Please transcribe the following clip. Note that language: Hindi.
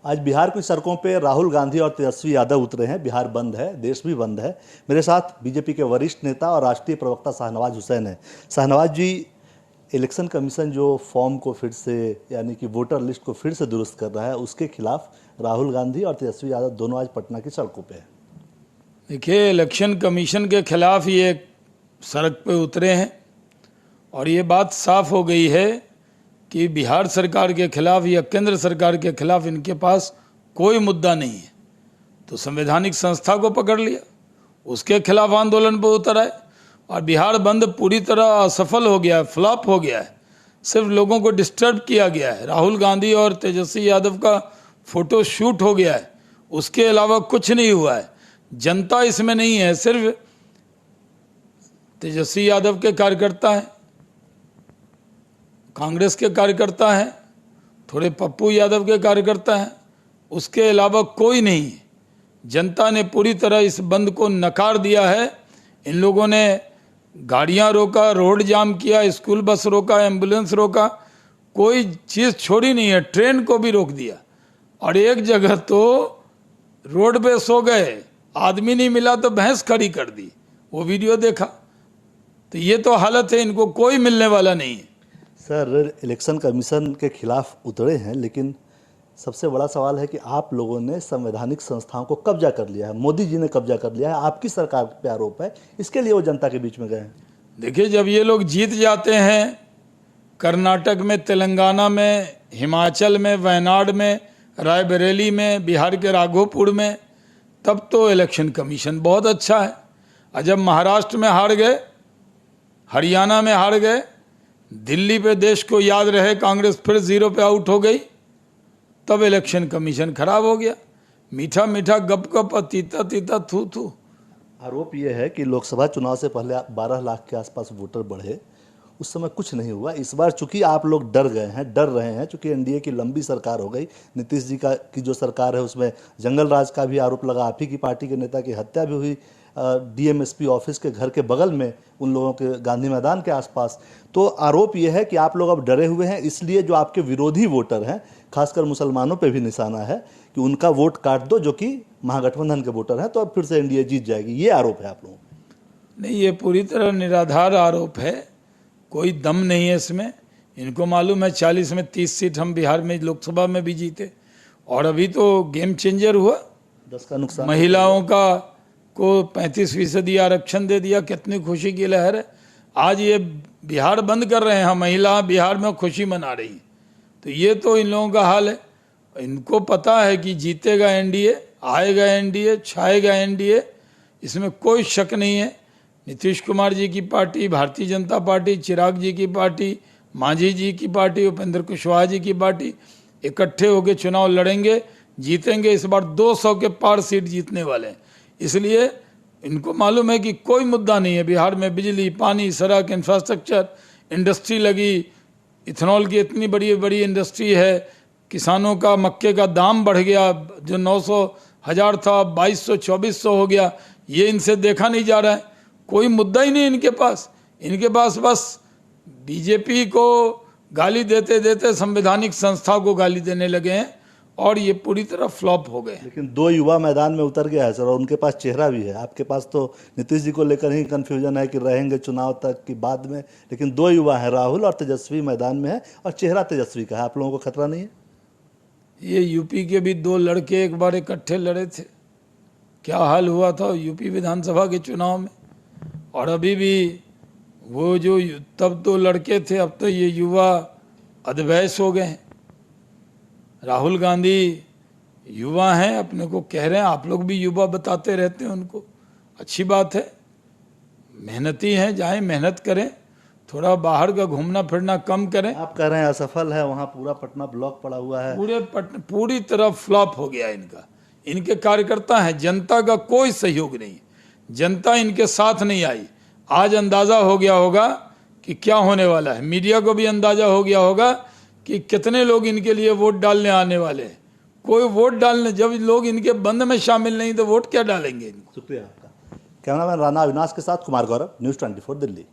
आज बिहार की सड़कों पे राहुल गांधी और तेजस्वी यादव उतरे हैं। बिहार बंद है, देश भी बंद है। मेरे साथ बीजेपी के वरिष्ठ नेता और राष्ट्रीय प्रवक्ता शाहनवाज हुसैन हैं। शाहनवाज जी, इलेक्शन कमीशन जो फॉर्म को फिर से यानी कि वोटर लिस्ट को फिर से दुरुस्त कर रहा है, उसके खिलाफ राहुल गांधी और तेजस्वी यादव दोनों आज पटना की सड़कों पे हैं। देखिए, इलेक्शन कमीशन के खिलाफ ये सड़क पे उतरे हैं और ये बात साफ हो गई है कि बिहार सरकार के खिलाफ या केंद्र सरकार के खिलाफ इनके पास कोई मुद्दा नहीं है। तो संवैधानिक संस्था को पकड़ लिया, उसके खिलाफ आंदोलन पर उतर आए और बिहार बंद पूरी तरह असफल हो गया है, फ्लॉप हो गया है। सिर्फ लोगों को डिस्टर्ब किया गया है। राहुल गांधी और तेजस्वी यादव का फोटो शूट हो गया है, उसके अलावा कुछ नहीं हुआ है। जनता इसमें नहीं है, सिर्फ तेजस्वी यादव के कार्यकर्ता हैं, कांग्रेस के कार्यकर्ता हैं, थोड़े पप्पू यादव के कार्यकर्ता हैं, उसके अलावा कोई नहीं है। जनता ने पूरी तरह इस बंद को नकार दिया है। इन लोगों ने गाड़ियां रोका, रोड जाम किया, स्कूल बस रोका, एम्बुलेंस रोका, कोई चीज़ छोड़ी नहीं है। ट्रेन को भी रोक दिया और एक जगह तो रोड पे सो गए, आदमी नहीं मिला तो भैंस खड़ी कर दी। वो वीडियो देखा। तो ये तो हालत है, इनको कोई मिलने वाला नहीं है। सर, इलेक्शन कमीशन के खिलाफ उतरे हैं, लेकिन सबसे बड़ा सवाल है कि आप लोगों ने संवैधानिक संस्थाओं को कब्जा कर लिया है। मोदी जी ने कब्जा कर लिया है, आपकी सरकार पे आरोप है। इसके लिए वो जनता के बीच में गए हैं। देखिए, जब ये लोग जीत जाते हैं कर्नाटक में, तेलंगाना में, हिमाचल में, वायनाड में, रायबरेली में, बिहार के राघोपुर में, तब तो इलेक्शन कमीशन बहुत अच्छा है। और जब महाराष्ट्र में हार गए, हरियाणा में हार गए, दिल्ली पे देश को याद रहे कांग्रेस फिर 0 पे आउट हो गई, तब इलेक्शन कमीशन खराब हो गया। मीठा मीठा गप गप और तीता तीता थू थू। आरोप यह है कि लोकसभा चुनाव से पहले 12 लाख के आसपास वोटर बढ़े, उस समय कुछ नहीं हुआ। इस बार चूंकि आप लोग डर गए हैं, डर रहे हैं, चूंकि एनडीए की लंबी सरकार हो गई, नीतीश जी की जो सरकार है उसमें जंगल राज का भी आरोप लगा, आप ही की पार्टी के नेता की हत्या भी हुई डीएमएसपी ऑफिस के घर के बगल में, उन लोगों के गांधी मैदान के आसपास। तो आरोप यह है कि आप लोग अब डरे हुए हैं, इसलिए जो आपके विरोधी वोटर हैं, खासकर मुसलमानों पे भी निशाना है कि उनका वोट काट दो, जो कि महागठबंधन के वोटर हैं, तो अब फिर से एनडीए जीत जाएगी। ये आरोप है आप लोगों को? नहीं, ये पूरी तरह निराधार आरोप है, कोई दम नहीं है इसमें। इनको मालूम है 40 में 30 सीट हम बिहार में लोकसभा में भी जीते, और अभी तो गेम चेंजर हुआ। 10 का नुकसान, महिलाओं का को 35% आरक्षण दे दिया, कितनी खुशी की लहर है। आज ये बिहार बंद कर रहे हैं, हम महिला बिहार में खुशी मना रही हैं। तो ये तो इन लोगों का हाल है। इनको पता है कि जीतेगा एनडीए, आएगा एनडीए, छाएगा एनडीए, इसमें कोई शक नहीं है। नीतीश कुमार जी की पार्टी, भारतीय जनता पार्टी, चिराग जी की पार्टी, मांझी जी की पार्टी, उपेंद्र कुशवाहा जी की पार्टी इकट्ठे होकर चुनाव लड़ेंगे, जीतेंगे। इस बार 200 के पार सीट जीतने वाले हैं। इसलिए इनको मालूम है कि कोई मुद्दा नहीं है। बिहार में बिजली, पानी, सड़क, इंफ्रास्ट्रक्चर, इंडस्ट्री लगी, इथेनॉल की इतनी बड़ी बड़ी इंडस्ट्री है। किसानों का मक्के का दाम बढ़ गया, जो 900,000 था 2200-2400 हो गया। ये इनसे देखा नहीं जा रहा है। कोई मुद्दा ही नहीं इनके पास। इनके पास बस बीजेपी को गाली देते देते संवैधानिक संस्था को गाली देने लगे हैं, और ये पूरी तरह फ्लॉप हो गए। लेकिन 2 युवा मैदान में उतर गया है सर, और उनके पास चेहरा भी है। आपके पास तो नीतीश जी को लेकर ही कंफ्यूजन है कि रहेंगे चुनाव तक कि बाद में, लेकिन 2 युवा हैं, राहुल और तेजस्वी मैदान में है, और चेहरा तेजस्वी का है। आप लोगों को खतरा नहीं है? ये यूपी के भी 2 लड़के एक बार इकट्ठे लड़े थे, क्या हाल हुआ था यूपी विधानसभा के चुनाव में। और अभी भी वो जो तब 2 लड़के थे, अब तो ये युवा अधवैस हो गए हैं। राहुल गांधी युवा हैं, अपने को कह रहे हैं, आप लोग भी युवा बताते रहते हैं उनको। अच्छी बात है, मेहनती हैं, जाएं मेहनत करें, थोड़ा बाहर का घूमना फिरना कम करें। आप कह रहे हैं असफल है, वहाँ पूरा पटना ब्लॉक पड़ा हुआ है। पूरी तरह फ्लॉप हो गया इनका। इनके कार्यकर्ता हैं, जनता का कोई सहयोग नहीं, जनता इनके साथ नहीं आई। आज अंदाजा हो गया होगा कि क्या होने वाला है। मीडिया को भी अंदाजा हो गया होगा कि कितने लोग इनके लिए वोट डालने आने वाले हैं। कोई वोट डालने, जब लोग इनके बंद में शामिल नहीं तो वोट क्या डालेंगे इनको। शुक्रिया आपका। कैमरामैन राणा अविनाश के साथ कुमार गौरव, न्यूज़ 24 दिल्ली।